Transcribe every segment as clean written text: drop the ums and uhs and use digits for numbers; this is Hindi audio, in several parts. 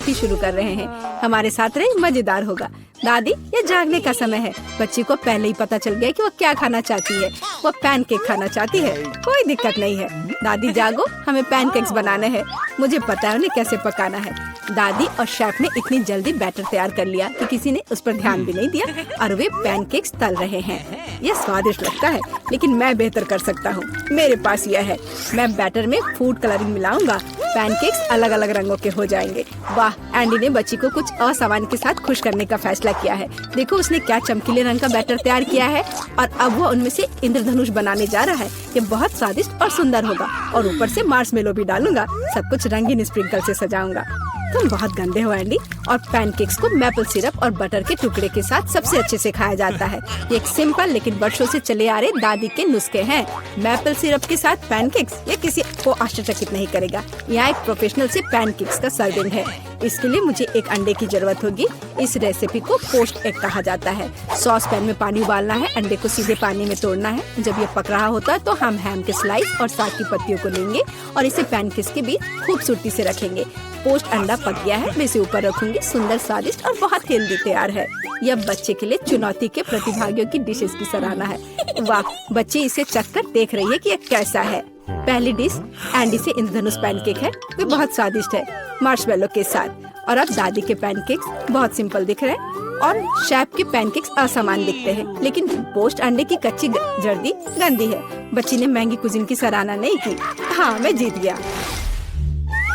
मस्ती शुरू कर रहे हैं। हमारे साथ रहे, मजेदार होगा। दादी, ये जागने का समय है। बच्ची को पहले ही पता चल गया कि वो क्या खाना चाहती है। वो पैनकेक खाना चाहती है। कोई दिक्कत नहीं है। दादी जागो, हमें पैनकेक्स बनाने हैं। मुझे पता है उन्हें कैसे पकाना है। दादी और शेफ ने इतनी जल्दी बैटर तैयार कर लिया कि किसी ने उस पर ध्यान भी नहीं दिया और वे पैनकेक्स तल रहे हैं। यह स्वादिष्ट लगता है, लेकिन मैं बेहतर कर सकता हूँ। मेरे पास यह है। मैं बैटर में फूड कलरिंग मिलाऊंगा। पैनकेक्स अलग अलग रंगों के हो जाएंगे। वाह, एंडी ने बच्ची को कुछ असामान्य के साथ खुश करने का फैसला किया है। देखो उसने क्या चमकीले रंग का बैटर तैयार किया है और अब वो उनमें से इंद्रधनुष बनाने जा रहा है। ये बहुत स्वादिष्ट और सुंदर होगा और ऊपर से मार्शमेलो भी डालूंगा। सब कुछ रंगीन स्प्रिंकल से सजाऊंगा। तुम बहुत गंदे हो एंडी। और पैनकेक्स को मैपल सिरप और बटर के टुकड़े के साथ सबसे अच्छे से खाया जाता है। ये एक सिंपल लेकिन वर्षों से चले आ रहे दादी के नुस्खे हैं। मैपल सिरप के साथ पैनकेक्स, ये किसी को आश्चर्यचकित नहीं करेगा। यहाँ एक प्रोफेशनल से पैनकेक्स का सर्विंग है। इसके लिए मुझे एक अंडे की जरूरत होगी। इस रेसिपी को पोस्ट एग कहा जाता है। सॉस पैन में पानी उबालना है। अंडे को सीधे पानी में तोड़ना है। जब ये पक रहा होता है तो हम हैम के स्लाइस और साग की पत्तियों को लेंगे और इसे पैनकेक्स के बीच खूबसूरती से रखेंगे। पोस्ट अंडा पक गया है, मैं इसे ऊपर रखूंगी। सुंदर, स्वादिष्ट और बहुत हेल्दी तैयार है। यह बच्चे के लिए चुनौती के प्रतिभागियों की डिशेस की सराहना है। वाह, बच्चे इसे चखकर देख रही है कि यह कैसा है। पहली डिश एंडी से इंद्रधनुष पैनकेक है। वे बहुत स्वादिष्ट है, मार्शमेलो के साथ। और अब दादी के पैनकेक्स बहुत सिंपल दिख रहे हैं और शेफ के पैनकेक्स असमान दिखते हैं। लेकिन पोस्ट अंडे की कच्ची जर्दी गंदी है। बच्ची ने महंगी कुजीन की सराहना नहीं की। हाँ, मैं जीत गया।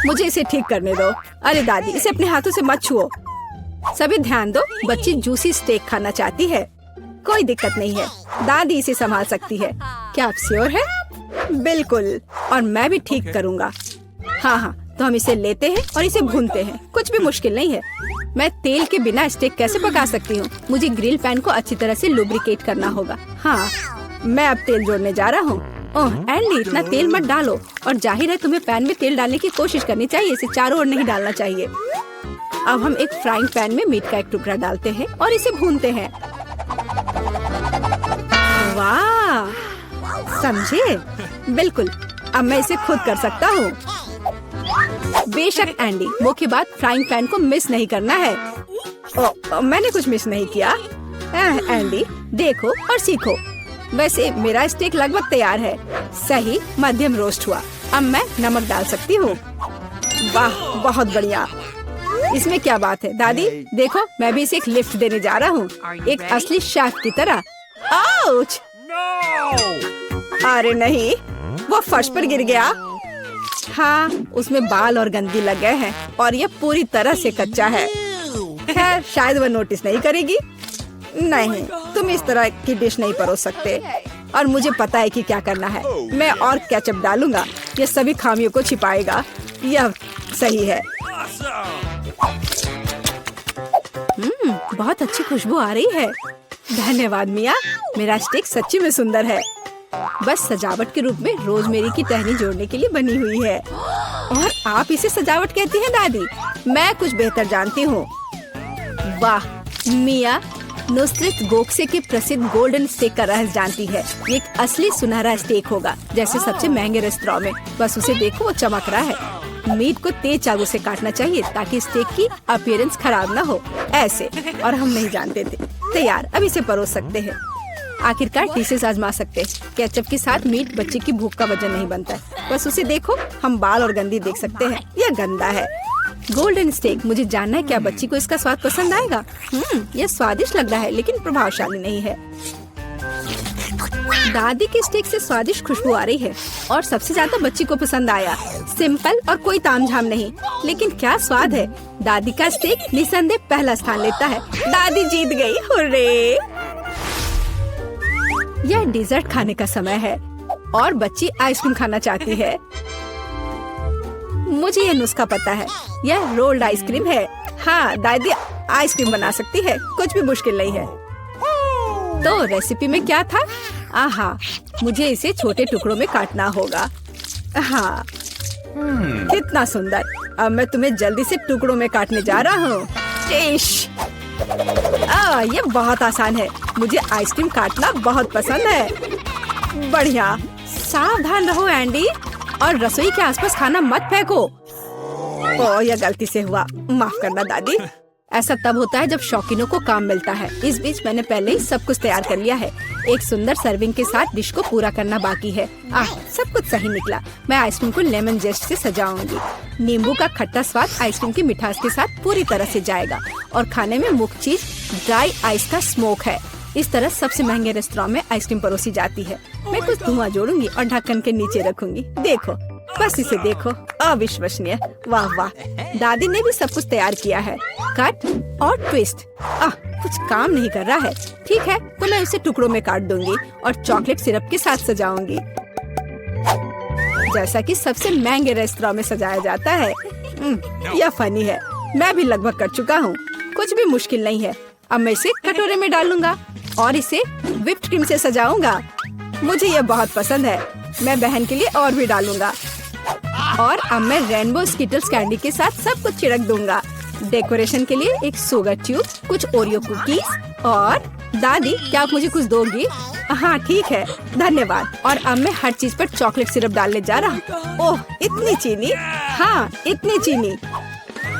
मुझे इसे ठीक करने दो। अरे दादी, इसे अपने हाथों से मत छुओ। सभी ध्यान दो, बच्ची जूसी स्टेक खाना चाहती है। कोई दिक्कत नहीं है, दादी इसे संभाल सकती है। क्या आप श्योर है? बिल्कुल, और मैं भी ठीक करूँगा। हाँ, तो हम इसे लेते हैं और इसे भूनते हैं। कुछ भी मुश्किल नहीं है। मैं तेल के बिना स्टेक कैसे पका सकती हूँ? मुझे ग्रिल पैन को अच्छी तरह से लुब्रिकेट करना होगा। हाँ, मैं अब तेल जोड़ने जा रहा हूँ। ओह एंडी, इतना तेल मत डालो। और जाहिर है तुम्हें पैन में तेल डालने की कोशिश करनी चाहिए। इसे चारों ओर नहीं डालना चाहिए। अब हम एक फ्राइंग पैन में मीट का एक टुकड़ा डालते हैं और इसे भूनते हैं। वाह, समझे? बिल्कुल, अब मैं इसे खुद कर सकता हूँ। बेशक एंडी, मुख्य बात फ्राइंग पैन को मिस नहीं करना है। मैंने कुछ मिस नहीं किया। एंडी, देखो और सीखो। वैसे मेरा स्टेक लगभग तैयार है। सही मध्यम रोस्ट हुआ। अब मैं नमक डाल सकती हूँ। वाह, बहुत बढ़िया। इसमें क्या बात है दादी? देखो, मैं भी इसे एक लिफ्ट देने जा रहा हूँ, एक असली शेफ की तरह। आउच! अरे नहीं, वो फर्श पर गिर गया। हाँ, उसमें बाल और गंदगी लग गए हैं और यह पूरी तरह से कच्चा है। खैर, शायद वह नोटिस नहीं करेगी। नहीं, तुम इस तरह की डिश नहीं परोस सकते। और मुझे पता है कि क्या करना है। मैं और केचप डालूंगा। यह सभी खामियों को छिपाएगा। यह सही है। बहुत अच्छी खुशबू आ रही है। धन्यवाद मिया, मेरा स्टेक सच्ची में सुंदर है। बस सजावट के रूप में रोजमेरी की टहनी जोड़ने के लिए बनी हुई है। और आप इसे सजावट कहती हैं दादी? मैं कुछ बेहतर जानती हूँ। वाह, मिया नुसरत गोखसे के प्रसिद्ध गोल्डन स्टेक का रहस्य जानती है। ये एक असली सुनहरा स्टेक होगा, जैसे सबसे महंगे रेस्तरां में। बस उसे देखो, वो चमक रहा है। मीट को तेज चाकू से काटना चाहिए ताकि स्टेक की अपीयरेंस खराब ना हो। ऐसे, और हम नहीं जानते थे। तैयार, अब इसे परोस सकते हैं। आखिरकार डिशेस आजमा सकते हैं। केचप के साथ मीट बच्चे की भूख का वजन नहीं बनता है। बस उसे देखो, हम बाल और गंदी देख सकते हैं। यह गंदा है। गोल्डन स्टेक, मुझे जानना है क्या बच्ची को इसका स्वाद पसंद आएगा। यह स्वादिष्ट लग रहा है लेकिन प्रभावशाली नहीं है। दादी के स्टेक से स्वादिष्ट खुशबू आ रही है और सबसे ज्यादा बच्ची को पसंद आया। सिंपल और कोई तामझाम नहीं, लेकिन क्या स्वाद है। दादी का स्टेक निसंदेह पहला स्थान लेता है। दादी जीत गई, हुर्रे! यह डिजर्ट खाने का समय है और बच्ची आइसक्रीम खाना चाहती है। मुझे यह नुस्खा पता है। यह रोल्ड आइसक्रीम है। हाँ, दादी आइसक्रीम बना सकती है। कुछ भी मुश्किल नहीं है। तो रेसिपी में क्या था? आहा, मुझे इसे छोटे टुकड़ों में काटना होगा। हाँ, कितना सुंदर। अब मैं तुम्हें जल्दी से टुकड़ों में काटने जा रहा हूँ। ये बहुत आसान है। मुझे आइसक्रीम काटना बहुत पसंद है। बढ़िया। सावधान रहो एंडी, और रसोई के आसपास खाना मत फेंको। ओह, यह गलती से हुआ, माफ करना दादी। ऐसा तब होता है जब शौकीनों को काम मिलता है। इस बीच मैंने पहले ही सब कुछ तैयार कर लिया है। एक सुंदर सर्विंग के साथ डिश को पूरा करना बाकी है। सब कुछ सही निकला। मैं आइसक्रीम को लेमन जेस्ट से सजाऊंगी। नींबू का खट्टा स्वाद आइसक्रीम की मिठास के साथ पूरी तरह से जाएगा और खाने में मुख्य चीज ड्राई आइस का स्मोक है। इस तरह सबसे महंगे रेस्टोरेंट में आइसक्रीम परोसी जाती है। मैं कुछ धुआं जोड़ूंगी और ढक्कन के नीचे रखूंगी। देखो, बस इसे देखो, अविश्वसनीय। वाह वाह, दादी ने भी सब कुछ तैयार किया है। कट और ट्विस्ट। कुछ काम नहीं कर रहा है। ठीक है, तो मैं इसे टुकड़ों में काट दूंगी और चॉकलेट सिरप के साथ सजाऊंगी, जैसा कि सबसे महंगे रेस्टोरेंट में सजाया जाता है। यह फनी है। मैं भी लगभग कर चुका हूँ। कुछ भी मुश्किल नहीं है। अब मैं इसे कटोरे में डालूंगा और इसे व्हिप्ड क्रीम से सजाऊंगा। मुझे यह बहुत पसंद है। मैं बहन के लिए और भी डालूंगा। और अब मैं रेनबो स्किटल्स कैंडी के साथ सब कुछ छिड़क दूंगा। डेकोरेशन के लिए एक शुगर ट्यूब, कुछ ओरियो कुकीज और दादी, क्या आप मुझे कुछ दोगी? हाँ ठीक है, धन्यवाद। और अब मैं हर चीज पर चॉकलेट सिरप डालने जा रहा हूँ। ओह, इतनी चीनी? हाँ, इतनी चीनी।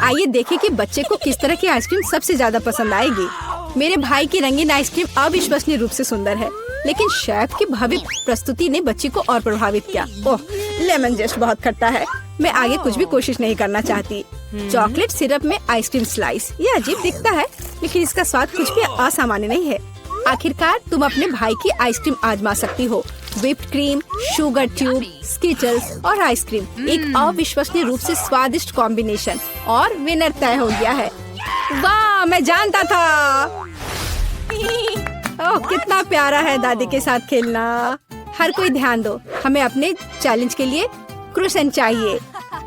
आइए देखें कि बच्चे को किस तरह की आइसक्रीम सबसे ज्यादा पसंद आएगी। मेरे भाई की रंगीन आइसक्रीम अविश्वसनीय रूप से सुंदर है, लेकिन शेफ की भव्य प्रस्तुति ने बच्ची को और प्रभावित किया। ओह, लेमन जेस्ट बहुत खट्टा है। मैं आगे कुछ भी कोशिश नहीं करना चाहती। चॉकलेट सिरप में आइसक्रीम स्लाइस, ये अजीब दिखता है, लेकिन इसका स्वाद कुछ भी असामान्य नहीं है। आखिरकार तुम अपने भाई की आइसक्रीम आजमा सकती हो। Whipped cream, sugar tube, Skittles और आइसक्रीम, एक अविश्वसनीय रूप से स्वादिष्ट कॉम्बिनेशन। और विनर तय हो गया है। वाह, मैं जानता था। ओह, कितना प्यारा है दादी के साथ खेलना। हर कोई ध्यान दो, हमें अपने चैलेंज के लिए क्रोसेंट चाहिए।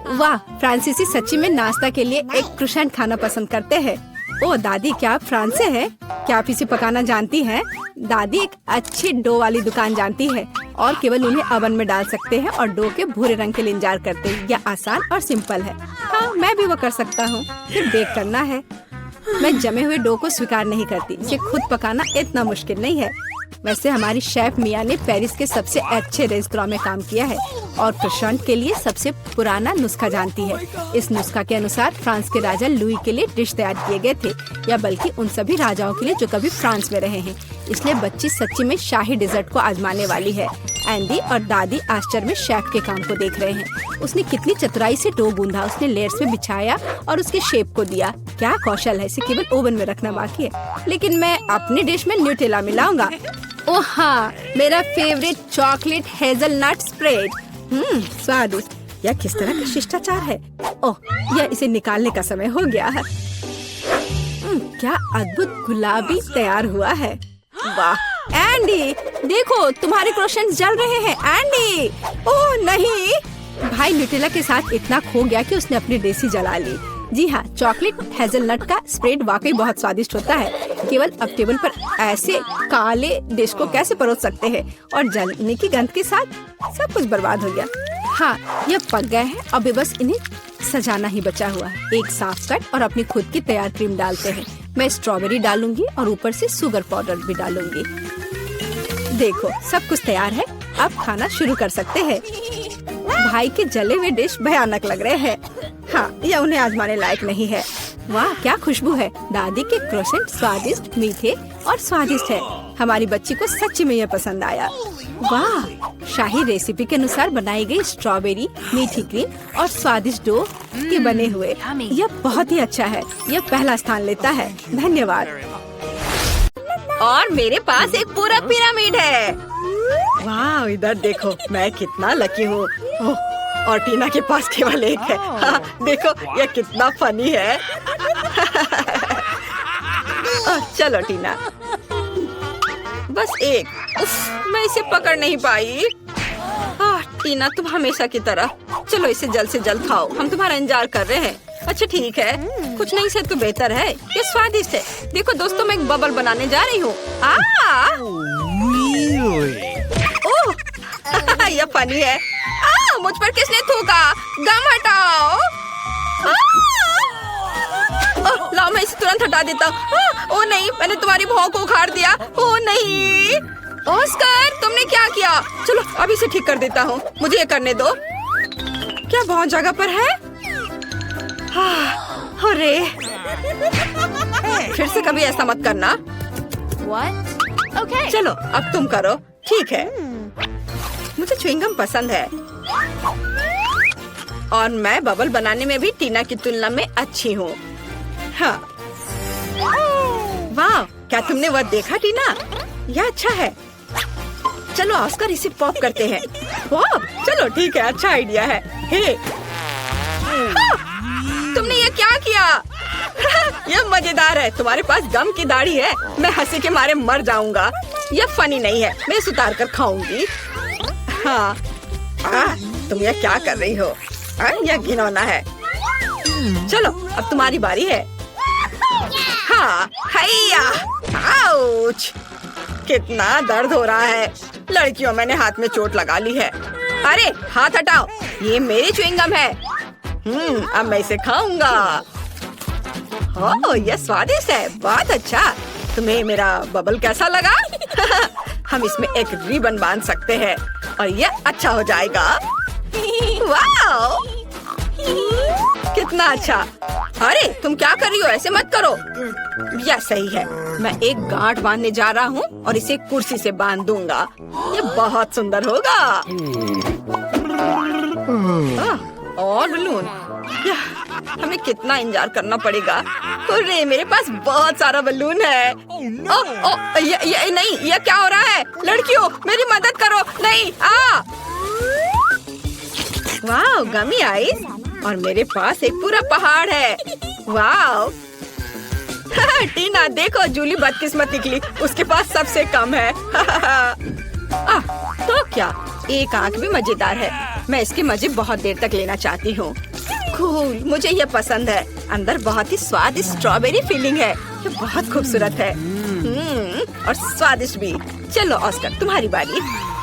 वाह, फ्रांसीसी सच्ची में नाश्ता के लिए एक क्रोसेंट खाना पसंद करते हैं। ओह दादी, क्या आप फ्रांस से हैं? क्या आप इसे पकाना जानती हैं? दादी एक अच्छी डो वाली दुकान जानती है और केवल उन्हें ओवन में डाल सकते हैं और डो के भूरे रंग के लिए इंतजार करते हैं। यह आसान और सिंपल है। हाँ, मैं भी वो कर सकता हूँ। फिर बेक करना है। मैं जमे हुए डो को स्वीकार नहीं करती। इसे खुद पकाना इतना मुश्किल नहीं है। वैसे हमारी शेफ मिया ने पेरिस के सबसे अच्छे रेस्टोरेंट में काम किया है और क्रोसेंट के लिए सबसे पुराना नुस्खा जानती है। इस नुस्खा के अनुसार फ्रांस के राजा लुई के लिए डिश तैयार किए गए थे, या बल्कि उन सभी राजाओं के लिए जो कभी फ्रांस में रहे हैं। इसलिए बच्ची सच्ची में शाही डिजर्ट को आजमाने वाली है। एंडी और दादी आश्चर्य में शेफ के काम को देख रहे हैं। उसने कितनी चतुराई से डो गूंधा, उसने लेयर्स में बिछाया और उसके शेप को दिया। क्या कौशल है, इसे केवल ओवन में रखना बाकी है। लेकिन मैं अपनी डिश में न्यूटेला मिलाऊंगा। ओह हाँ, मेरा फेवरेट चॉकलेट हेजलनट स्प्रेड। स्वादिष्ट। यह किस तरह का शिष्टाचार है। ओह, यह इसे निकालने का समय हो गया है। क्या अद्भुत गुलाबी तैयार हुआ है। वाह एंडी, देखो तुम्हारे क्रोसेंट्स जल रहे हैं। एंडी, ओह नहीं। भाई न्यूटेला के साथ इतना खो गया कि उसने अपनी देसी जला ली। जी हाँ, चॉकलेट हेजलनट का स्प्रेड वाकई बहुत स्वादिष्ट होता है। केवल अब टेबल पर ऐसे काले डिश को कैसे परोस सकते हैं। और जलने की गंध के साथ सब कुछ बर्बाद हो गया। हाँ, यह पक गए हैं। अब बस इन्हें सजाना ही बचा हुआ है। एक साफ कट और अपनी खुद की तैयार क्रीम डालते हैं। मैं स्ट्रॉबेरी डालूंगी और ऊपर से शुगर पाउडर भी डालूंगी। देखो, सब कुछ तैयार है। अब खाना शुरू कर सकते हैं। भाई के जले हुए डिश भयानक लग रहे हैं। हाँ, यह उन्हें आजमाने लायक नहीं है। वाह, क्या खुशबू है। दादी के क्रोसेंट स्वादिष्ट, मीठे और स्वादिष्ट है। हमारी बच्ची को सच्ची में यह पसंद आया। वाह, शाही रेसिपी के अनुसार बनाई गई स्ट्रॉबेरी, मीठी क्रीम और स्वादिष्ट डो के बने हुए। यह बहुत ही अच्छा है। यह पहला स्थान लेता है। धन्यवाद। और मेरे पास एक पूरा पिरामिड है। वाह, इधर देखो, मैं कितना लकी हूँ। और टीना के पास केवल एक है। हाँ, देखो यह कितना फनी है। चलो टीना, बस एक। मैं इसे पकड़ नहीं पाई। टीना, तुम हमेशा की तरह। चलो इसे जल्द से जल्द खाओ, हम तुम्हारा इंतजार कर रहे हैं। अच्छा ठीक है, कुछ नहीं से तो बेहतर है। ये स्वादिष्ट है। देखो दोस्तों, मैं एक बबल बनाने जा रही हूँ। ओह, यह फनी है। मुझ पर किसने थूका? गम हटाओ। लाओ, मैं इसे तुरंत हटा देता हूँ। ओह नहीं, मैंने तुम्हारी भौं को उखाड़ दिया। ओह नहीं, ऑस्कर, तुमने क्या किया? चलो अभी इसे ठीक कर देता हूँ। मुझे ये करने दो। क्या भौं जगह पर है? अरे फिर से कभी ऐसा मत करना। Okay. चलो अब तुम करो। ठीक है, मुझे च्युइंगम पसंद है और मैं बबल बनाने में भी टीना की तुलना में अच्छी हूँ। हाँ। वाह, क्या तुमने वह देखा टीना? यह अच्छा है। चलो ऑस्कर इसे पॉप करते हैं। पॉप? चलो ठीक है, अच्छा आइडिया है। हे, तुमने ये क्या किया? यह मजेदार है। तुम्हारे पास गम की दाढ़ी है। मैं हंसी के मारे मर जाऊंगा। यह फनी नहीं है। मैं इसे उतार कर खाऊंगी। हाँ। तुम यह क्या कर रही हो? यह घिनौना है। चलो अब तुम्हारी बारी है। हाँ, हैया, आउच! कितना दर्द हो रहा है। लड़कियों, मैंने हाथ में चोट लगा ली है। अरे हाथ हटाओ, ये मेरी च्युइंगम है। अब मैं इसे खाऊंगा। ओह, यह स्वादिष्ट है। बहुत अच्छा। तुम्हें मेरा बबल कैसा लगा? हम इसमें एक रिबन बांध सकते हैं और यह अच्छा हो जाएगा। वाह, कितना अच्छा। अरे तुम क्या कर रही हो? ऐसे मत करो। यह सही है। मैं एक गांठ बांधने जा रहा हूँ और इसे कुर्सी से बांध दूंगा। यह बहुत सुंदर होगा। और बलून। हमें कितना इंतजार करना पड़ेगा। अरे मेरे पास बहुत सारा बलून है। ये नहीं, ये क्या हो रहा है? लड़कियों, मेरी मदद करो। नहीं, वाह, गमी आइस। और मेरे पास एक पूरा पहाड़ है। वाह। टीना देखो, जूली बदकिस्मत निकली। उसके पास सबसे कम है। तो क्या, एक आंख भी मजेदार है। मैं इसके मजे बहुत देर तक लेना चाहती हूँ। कूल, मुझे ये पसंद है। अंदर बहुत ही स्वादिष्ट स्ट्रॉबेरी फीलिंग है। ये बहुत खूबसूरत है। और स्वादिष्ट भी। चलो ऑस्कर, तुम्हारी बारी।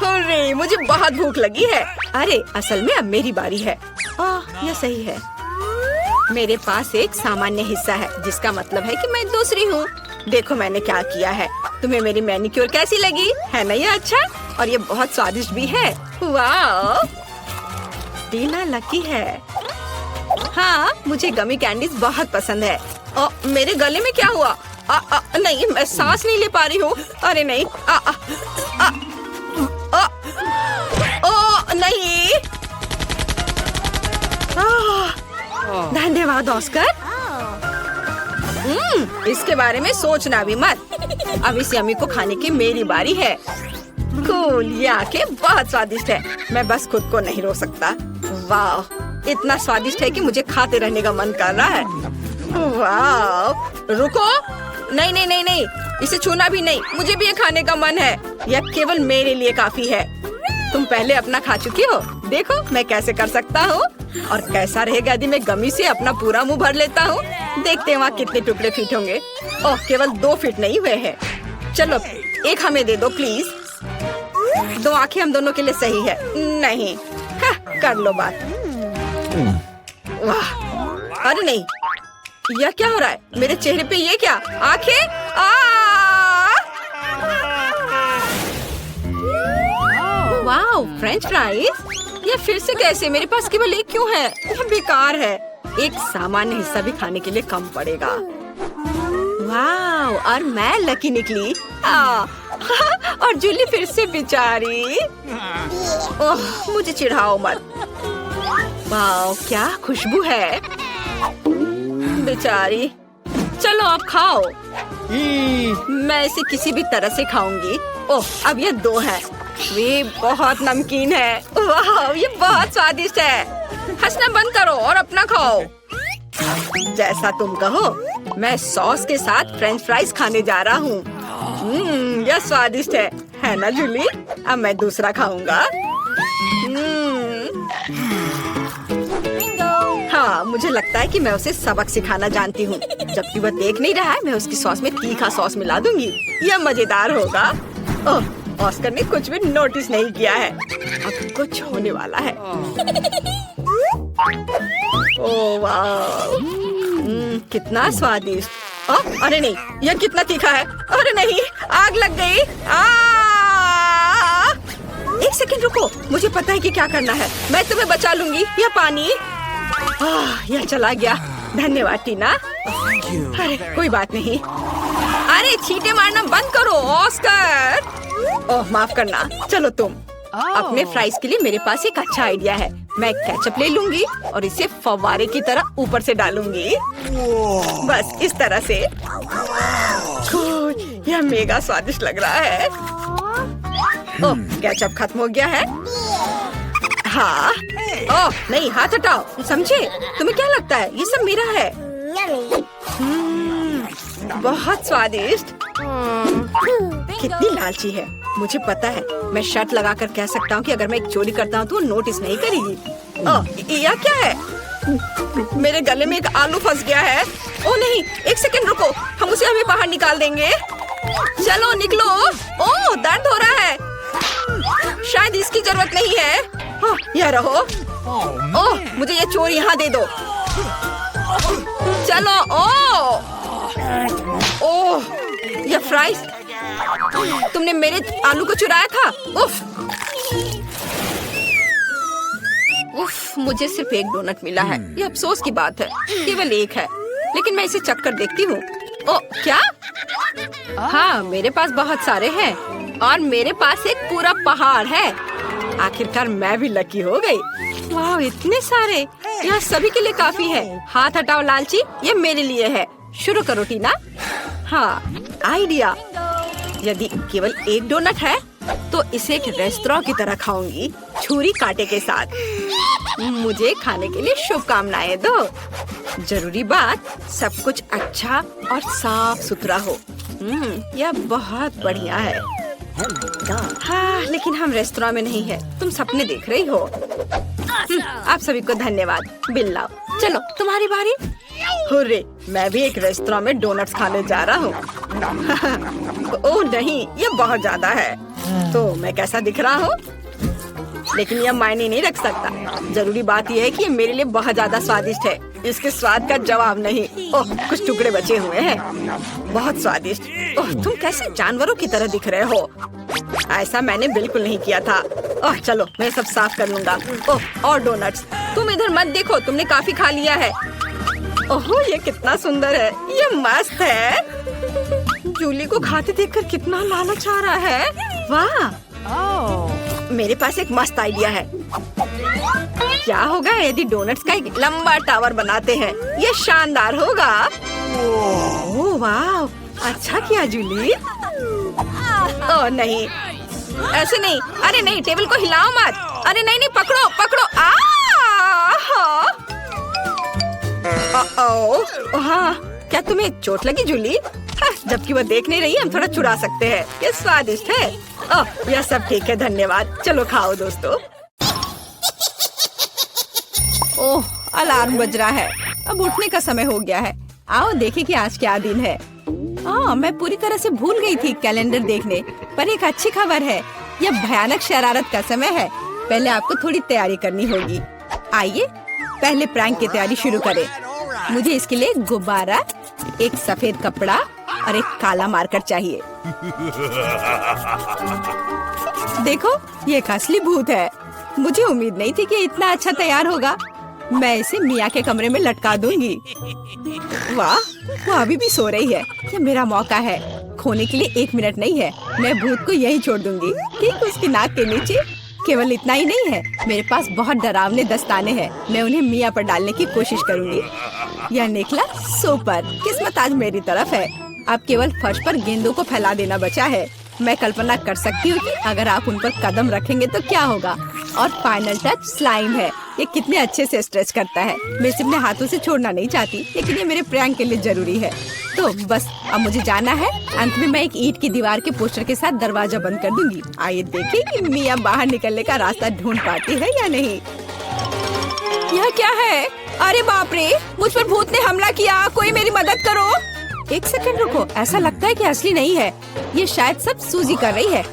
अरे मुझे बहुत भूख लगी है। अरे असल में अब मेरी बारी है। यह सही है। मेरे पास एक सामान्य हिस्सा है, जिसका मतलब है कि मैं दूसरी हूँ। देखो मैंने क्या किया है। तुम्हें मेरी मैनिक्योर कैसी लगी? है ना ये अच्छा? और ये बहुत स्वादिष्ट भी है। वाह, टीना लकी है। हाँ, मुझे गमी कैंडीज बहुत पसंद है। मेरे गले में क्या हुआ? नहीं, मैं सांस नहीं ले पा रही हूँ। अरे नहीं, नहीं। धन्यवाद ऑस्कर। इसके बारे में सोचना भी मत। अब इस यम्मी को खाने की मेरी बारी है। कूल, ये आंखें बहुत स्वादिष्ट है। मैं बस खुद को नहीं रोक सकता। वाह, इतना स्वादिष्ट है कि मुझे खाते रहने का मन कर रहा है। वाह, रुको। नहीं नहीं नहीं नहीं, इसे छूना भी नहीं। मुझे भी ये खाने का मन है। यह केवल मेरे लिए काफी है। तुम पहले अपना खा चुकी हो। देखो मैं कैसे कर सकता हूँ। और कैसा रहेगा यदि मैं गमी से अपना पूरा मुंह भर लेता हूँ। देखते हैं वहाँ कितने टुकड़े फिट होंगे। ओह, केवल 2 फिट नहीं हुए हैं। चलो एक हमें दे दो प्लीज। 2 आंखें हम दोनों के लिए सही है। नहीं, कर लो बात। वाह, अरे नहीं, यह क्या हो रहा है? मेरे चेहरे पे ये क्या? आंखें? वाह, फ्रेंच फ्राइज। ये फिर से कैसे? मेरे पास केवल एक क्यों है? यह बेकार है। एक सामान्य हिस्सा भी खाने के लिए कम पड़ेगा। वाह, और मैं लकी निकली। और जूली फिर से बेचारी। ओह, मुझे चिढ़ाओ मत। वाह, क्या खुशबू है। बेचारी। चलो आप खाओ। मैं इसे किसी भी तरह से खाऊंगी। ओह, अब ये 2 है। वे बहुत नमकीन है। वाह, ये बहुत स्वादिष्ट है। हंसना बंद करो और अपना खाओ। जैसा तुम कहो। मैं सॉस के साथ फ्रेंच फ्राइज खाने जा रहा हूँ। यह स्वादिष्ट है ना जूली? अब मैं दूसरा खाऊंगा। हाँ, मुझे लगता है कि मैं उसे सबक सिखाना जानती हूँ। जबकि वह देख नहीं रहा है, मैं उसकी सॉस में तीखा सॉस मिला दूंगी। यह मजेदार होगा। ओह, ऑस्कर ने कुछ भी नोटिस नहीं किया है। अब कुछ होने वाला है। ओह वाह, कितना स्वादिष्ट। अरे नहीं, यह कितना तीखा है। अरे नहीं, आग लग गई। एक सेकंड रुको, मुझे पता है कि क्या करना है। मैं तुम्हें बचा लूंगी। यह पानी। यह चला गया। धन्यवाद टीना। अरे कोई बात नहीं। अरे छींटे मारना बंद करो ऑस्कर। ओह माफ करना। चलो तुम। अपने फ्राइज के लिए मेरे पास एक अच्छा आइडिया है। मैं केचप ले लूंगी और इसे फव्वारे की तरह ऊपर से डालूंगी। बस इस तरह से। यह मेगा स्वादिष्ट लग रहा है। ओह केचप खत्म हो गया है। हाँ। ओह नहीं, हाथ हटाओ। समझे? तुम्हें क्या लगता है ये सब मेरा है? बहुत स्वादिष्ट। कितनी लालची है। मुझे पता है, मैं शर्त लगाकर कह सकता हूँ कि अगर मैं एक चोरी करता हूँ तो वो नोटिस नहीं करेगी। ओह यह क्या है? मेरे गले में एक आलू फंस गया है। ओह नहीं, एक सेकंड रुको, हम उसे अभी बाहर निकाल देंगे। चलो निकलो। ओह दर्द हो रहा है। शायद इसकी जरूरत नहीं है। यह रहो। ओह मुझे ये चोर यहाँ दे दो। चलो। ओह यह फ्राइज, तुमने मेरे आलू को चुराया था। उफ उफ, मुझे सिर्फ एक डोनट मिला है। ये अफसोस की बात है, केवल एक है, लेकिन मैं इसे चख कर देखती हूँ। ओह क्या? हाँ मेरे पास बहुत सारे हैं और मेरे पास एक पूरा पहाड़ है। आखिरकार मैं भी लकी हो गई। वाह इतने सारे, यह सभी के लिए काफी है। हाथ हटाओ लालची, ये मेरे लिए है। शुरू करो टीना। हाँ आइडिया। यदि केवल एक डोनट है तो इसे एक रेस्तरां की तरह खाऊंगी, छुरी कांटे के साथ। मुझे खाने के लिए शुभकामनाएं दो। जरूरी बात, सब कुछ अच्छा और साफ सुथरा हो। यह बहुत बढ़िया है। हाँ लेकिन हम रेस्तरां में नहीं है, तुम सपने देख रही हो। आप सभी को धन्यवाद। बिल लाओ। चलो तुम्हारी बारी। हुर्रे, मैं भी एक रेस्तरां में डोनट्स खाने जा रहा हूँ। ओह नहीं, ये बहुत ज्यादा है। तो मैं कैसा दिख रहा हूँ? लेकिन यह मायने नहीं रख सकता। जरूरी बात यह है कि ये मेरे लिए बहुत ज्यादा स्वादिष्ट है। इसके स्वाद का जवाब नहीं। ओह कुछ टुकड़े बचे हुए हैं। बहुत स्वादिष्ट। ओह तुम कैसे जानवरों की तरह दिख रहे हो? ऐसा मैंने बिल्कुल नहीं किया था। ओह चलो मैं सब साफ कर लूंगा। ओह और डोनट्स। तुम इधर मत देखो, तुमने काफी खा लिया है। ओह ये कितना सुंदर है, ये मस्त है। जूली को खाते देखकर कितना लालच आ रहा है। वाह मेरे पास एक मस्त आइडिया है। क्या होगा यदि डोनट्स का एक लंबा टावर बनाते हैं? ये शानदार होगा। ओह वाह अच्छा किया जूली। ओह नहीं ऐसे नहीं। अरे नहीं, टेबल को हिलाओ मत। अरे नहीं नहीं, पकड़ो पकड़ो। हाँ क्या तुम्हें चोट लगी जूली? जबकि वो देख नहीं रही, हम थोड़ा चुरा सकते हैं। ये स्वादिष्ट है। ओह यह सब ठीक है, धन्यवाद। चलो खाओ दोस्तों। ओह अलार्म बज रहा है, अब उठने का समय हो गया है। आओ देखें कि आज क्या दिन है। मैं पूरी तरह से भूल गई थी कैलेंडर देखने, पर एक अच्छी खबर है। यह भयानक शरारत का समय है। पहले आपको थोड़ी तैयारी करनी होगी। आइए पहले प्रैंक की तैयारी शुरू करें। मुझे इसके लिए गुब्बारा, एक सफेद कपड़ा और एक काला मार्कर चाहिए। देखो ये एक असली भूत है। मुझे उम्मीद नहीं थी कि इतना अच्छा तैयार होगा। मैं इसे मिया के कमरे में लटका दूंगी। वाह वो अभी भी सो रही है। ये मेरा मौका है। खोने के लिए 1 मिनट नहीं है। मैं भूत को यही छोड़ दूंगी, ठीक उसकी नाक के नीचे। केवल इतना ही नहीं है, मेरे पास बहुत डरावने दस्ताने हैं। मैं उन्हें मिया पर डालने की कोशिश करूंगी। यह निकला सुपर। किस्मत आज मेरी तरफ है। अब केवल फर्श पर गेंदों को फैला देना बचा है। मैं कल्पना कर सकती हूँ कि अगर आप उन पर कदम रखेंगे तो क्या होगा। और फाइनल टच स्लाइम है। ये कितने अच्छे से स्ट्रेच करता है। मैं इसे अपने हाथों से छोड़ना नहीं चाहती, लेकिन ये मेरे प्रैंक के लिए जरूरी है। तो बस अब मुझे जाना है। अंत में मैं एक ईंट की दीवार के पोस्टर के साथ दरवाजा बंद कर दूंगी। आइए देखें कि मिया बाहर निकलने का रास्ता ढूंढ पाती है या नहीं। यह क्या है? अरे बाप रे, मुझ पर भूत ने हमला किया। कोई मेरी मदद करो। 1 सेकंड रुको, ऐसा लगता है कि असली नहीं है। ये शायद सब सूजी कर रही है।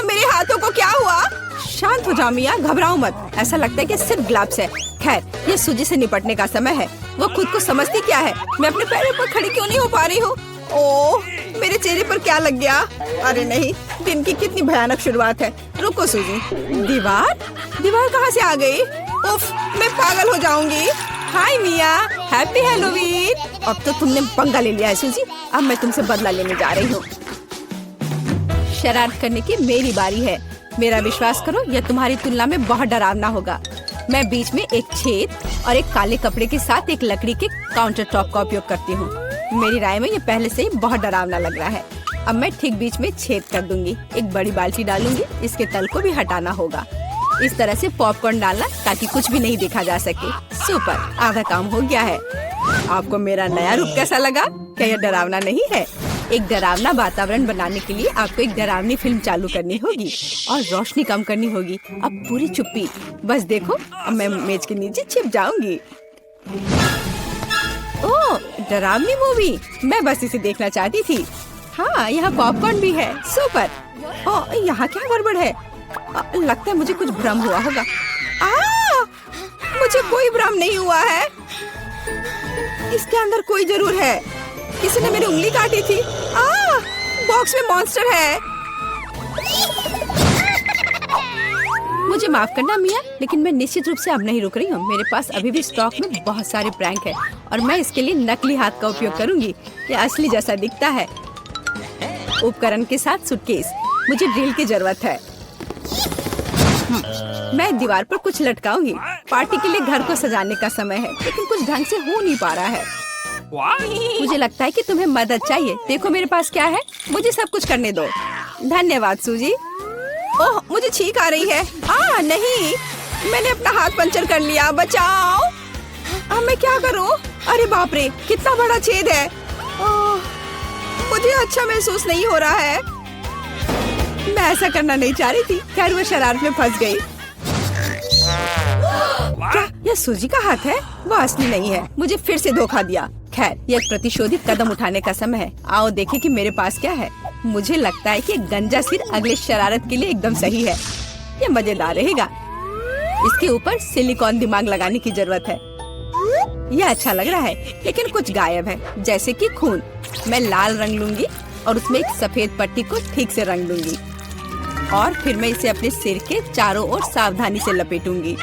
मेरे हाथों को क्या हुआ? शांत हो जाओ मिया, घबराओ मत। ऐसा लगता है कि सिर्फ ग्लव्स है। खैर ये सूजी से निपटने का समय है। वो खुद को समझती क्या है? मैं अपने पैरों पर खड़ी क्यों नहीं हो पा रही हूँ? ओह मेरे चेहरे पर क्या लग गया? अरे नहीं, दिन की कितनी भयानक शुरुआत है। रुको सूजी। दीवार कहाँ से आ गई? उफ, मैं पागल हो जाऊंगी। हाय मिया, हैप्पी हैलोवीन। अब तो तुमने पंगा ले लिया है सूजी, अब मैं तुमसे बदला लेने जा रही हूँ। शरारत करने की मेरी बारी है। मेरा विश्वास करो, यह तुम्हारी तुलना में बहुत डरावना होगा। मैं बीच में एक छेद और एक काले कपड़े के साथ एक लकड़ी के काउंटर टॉप का उपयोग करती हूँ। मेरी राय में ये पहले से ही बहुत डरावना लग रहा है। अब मैं ठीक बीच में छेद कर दूंगी, एक बड़ी बाल्टी डालूंगी, इसके तल को भी हटाना होगा। इस तरह से पॉपकॉर्न डालना ताकि कुछ भी नहीं देखा जा सके। सुपर, आधा काम हो गया है। आपको मेरा नया रूप कैसा लगा? क्या यह डरावना नहीं है? एक डरावना वातावरण बनाने के लिए आपको एक डरावनी फिल्म चालू करनी होगी और रोशनी कम करनी होगी। अब पूरी चुप्पी, बस देखो, अब मैं मेज के नीचे छिप जाऊंगी। ओह, डरावनी मूवी, मैं बस इसे देखना चाहती थी। हाँ, यहाँ पॉपकॉर्न भी है। सुपर। ओह, यहाँ क्या गड़बड़ है? लगता है मुझे कुछ भ्रम हुआ होगा। मुझे कोई भ्रम नहीं हुआ है। इसके अंदर कोई जरूर है। किसी ने मेरी उंगली काटी थी। बॉक्स में मॉन्स्टर है। मुझे माफ करना मिया, लेकिन मैं निश्चित रूप से अब नहीं रुक रही हूँ। मेरे पास अभी भी स्टॉक में बहुत सारे प्रैंक है और मैं इसके लिए नकली हाथ का उपयोग करूंगी। ये असली जैसा दिखता है। उपकरण के साथ सूटकेस। मुझे ड्रिल की जरूरत है। मैं दीवार पर कुछ लटकाऊंगी। पार्टी के लिए घर को सजाने का समय है, लेकिन कुछ ढंग से हो नहीं पा रहा है। मुझे लगता है कि तुम्हें मदद चाहिए। देखो मेरे पास क्या है, मुझे सब कुछ करने दो। धन्यवाद सूजी। ओह, मुझे छींक आ रही है। नहीं, मैंने अपना हाथ पंचर कर लिया। बचाओ। अब मैं क्या करूं? अरे बाप रे, कितना बड़ा छेद है। मुझे अच्छा महसूस नहीं हो रहा है। मैं ऐसा करना नहीं चाह रही थी। खैर, वो शरारत में फंस गई। क्या यह सूजी का हाथ है? वो असली नहीं है। मुझे फिर से धोखा दिया। खैर, यह एक प्रतिशोधित कदम उठाने का समय है। आओ देखें कि मेरे पास क्या है। मुझे लगता है कि गंजा सिर अगले शरारत के लिए एकदम सही है। यह मजेदार रहेगा। इसके ऊपर सिलिकॉन दिमाग लगाने की जरूरत है। यह अच्छा लग रहा है, लेकिन कुछ गायब है, जैसे कि खून। मैं लाल रंग लूंगी और उसमें एक सफेद पट्टी को ठीक से रंग दूंगी और फिर मैं इसे अपने सिर के चारों ओर सावधानी से लपेटूंगी।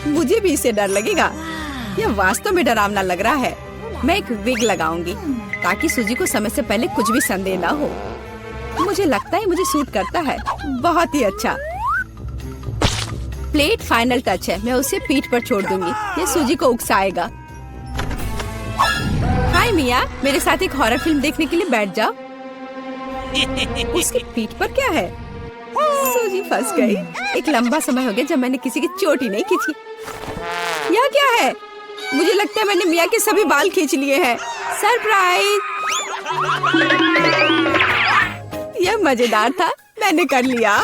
मुझे भी इससे डर लगेगा। यह वास्तव में डरावना लग रहा है। मैं एक विग लगाऊंगी ताकि सूजी को समय से पहले कुछ भी संदेह ना हो। मुझे लगता है मुझे सूट करता है। बहुत ही अच्छा। प्लेट फाइनल टच है। मैं उसे पीठ पर छोड़ दूंगी। ये सूजी को उकसाएगा। हाय मिया, मेरे साथ एक हॉरर फिल्म देखने के लिए बैठ जाओ। उसकी पीठ पर क्या है? सूजी फंस गई। एक लंबा समय हो गया जब मैंने किसी की चोट ही नहीं खींची। यह क्या है? मुझे लगता है मैंने मिया के सभी बाल खींच लिए हैं। सरप्राइज! यह मजेदार था। मैंने कर लिया।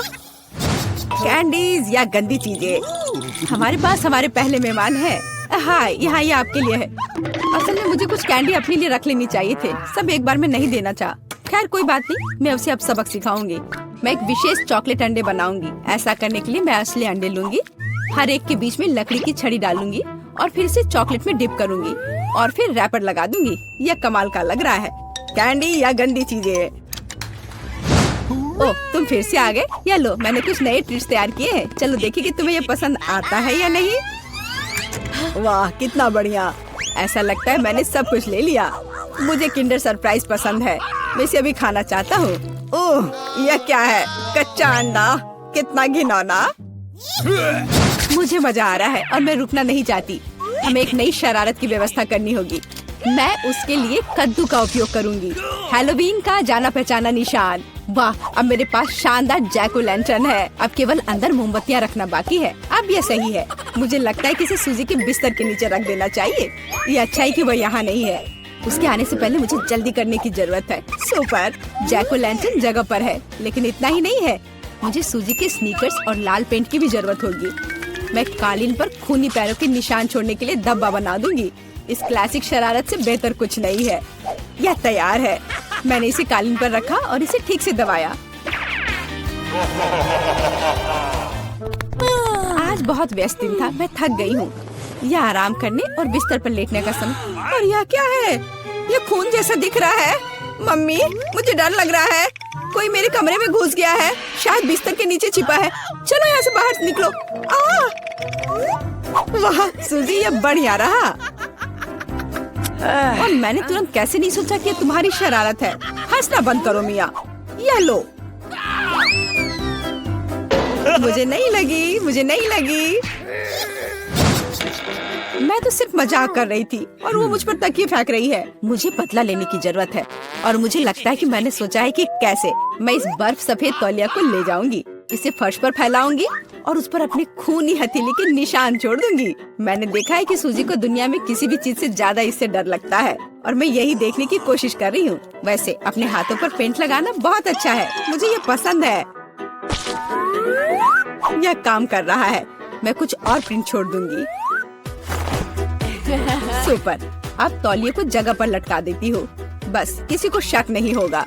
कैंडीज या गंदी चीजें। हमारे पास हमारे पहले मेहमान हैं। हाय, यहाँ ये आपके लिए है। असल में मुझे कुछ कैंडी अपने लिए रख लेनी चाहिए थे। सब एक बार में नहीं देना चाहा। खैर कोई बात नहीं, मैं उसे अब सबक सिखाऊंगी। मैं एक विशेष चॉकलेट अंडे बनाऊंगी। ऐसा करने के लिए मैं असली अंडे लूंगी, हर एक के बीच में लकड़ी की छड़ी डालूंगी और फिर इसे चॉकलेट में डिप करूंगी और फिर रैपर लगा दूंगी। यह कमाल का लग रहा है। कैंडी या गंदी चीजें। ओह, तुम फिर से आ गए। या लो, मैंने कुछ नए ट्रीट्स तैयार किए हैं। चलो देखिए कि तुम्हें ये पसंद आता है या नहीं। वाह, कितना बढ़िया। ऐसा लगता है मैंने सब कुछ ले लिया। मुझे किंडर सरप्राइज पसंद है। मैं इसे अभी खाना चाहता हूँ। ओह, यह क्या है? कच्चा अंडा। कितना घिनौना। मुझे मजा आ रहा है और मैं रुकना नहीं चाहती। हमें एक नई शरारत की व्यवस्था करनी होगी। मैं उसके लिए कद्दू का उपयोग करूंगी। हैलोवीन का जाना पहचाना निशान। वाह, अब मेरे पास शानदार जैक ओ लैंटर्न है। अब केवल अंदर मोमबत्तियां रखना बाकी है। अब यह सही है। मुझे लगता है कि इसे सूजी के बिस्तर के नीचे रख देना चाहिए। ये अच्छा है कि वह यहाँ नहीं है। उसके आने से पहले मुझे जल्दी करने की जरूरत है। सुपर, जैक ओ लैंटर्न जगह पर है, लेकिन इतना ही नहीं है। मुझे सूजी के स्नीकर्स और लाल पेंट की भी जरूरत होगी। मैं कालीन पर खूनी पैरों के निशान छोड़ने के लिए धब्बा बना दूंगी। इस क्लासिक शरारत से बेहतर कुछ नहीं है। यह तैयार है। मैंने इसे कालीन पर रखा और इसे ठीक से दबाया। आज बहुत व्यस्त दिन था। मैं थक गई हूँ। यह आराम करने और बिस्तर पर लेटने का समय। और यह क्या है? यह खून जैसा दिख रहा है। मम्मी, मुझे डर लग रहा है। कोई मेरे कमरे में घुस गया है। शायद बिस्तर के नीचे छिपा है। चलो यहाँ से बाहर निकलो। वाह सूजी, ये बढ़िया रहा। और मैंने तुरंत कैसे नहीं सोचा कि ये तुम्हारी शरारत है। हंसना बंद करो मिया। ये लो। मुझे नहीं लगी, मुझे नहीं लगी। मैं तो सिर्फ मजाक कर रही थी और वो मुझ पर तकिए फेंक रही है। मुझे बदला लेने की जरूरत है और मुझे लगता है कि मैंने सोचा है कि कैसे मैं इस बर्फ सफेद तौलिया को ले जाऊंगी, इसे फर्श पर फैलाऊंगी और उस पर अपनी खूनी हथेली के निशान छोड़ दूंगी। मैंने देखा है कि सूजी को दुनिया में किसी भी चीज से ज्यादा इससे डर लगता है और मैं यही देखने की कोशिश कर रही हूँ। वैसे अपने हाथों पर पेंट लगाना बहुत अच्छा है, मुझे ये पसंद है। यह काम कर रहा है। मैं कुछ और प्रिंट छोड़ दूंगी। सुपर। अब तौलिए को जगह पर लटका देती हूँ, बस किसी को शक नहीं होगा।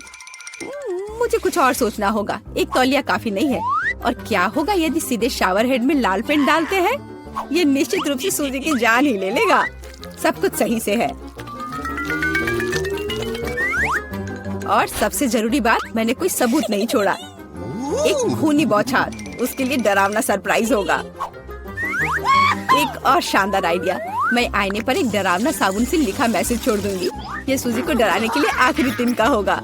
मुझे कुछ और सोचना होगा। एक तौलिया काफी नहीं है। और क्या होगा यदि सीधे शावर हेड में लाल पेंट डालते हैं? ये निश्चित रूप से सूजी की जान ही ले लेगा। सब कुछ सही से है। और सबसे जरूरी बात, मैंने कोई सबूत नहीं छोड़ा। एक खूनी बौछार, उसके लिए डरावना सरप्राइज होगा। एक और शानदार आइडिया, मैं आईने पर एक डरावना साबुन से लिखा मैसेज छोड़ दूंगी। ये सूजी को डराने के लिए आखिरी दिन का होगा।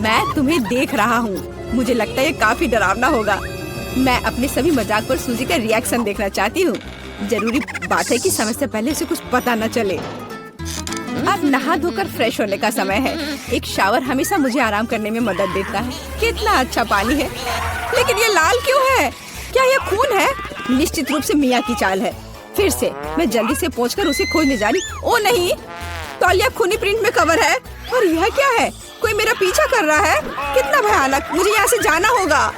मैं तुम्हें देख रहा हूँ। मुझे लगता है ये काफी डरावना होगा। मैं अपने सभी मजाक पर सूजी का रिएक्शन देखना चाहती हूँ। जरूरी बात है कि समय से पहले उसे कुछ पता न चले। अब नहा धोकर फ्रेश होने का समय है। एक शावर हमेशा मुझे आराम करने में मदद देता है। कितना अच्छा पानी है, लेकिन ये लाल क्यों है? क्या ये खून है? निश्चित रूप से मिया की चाल है। फिर से मैं जल्दी से पहुंचकर उसे खोजने जा रही। ओ नहीं, तौलिया खूनी प्रिंट में कवर है। और यह क्या है? कोई मेरा पीछा कर रहा है। कितना भयानक, मुझे यहाँ से जाना होगा।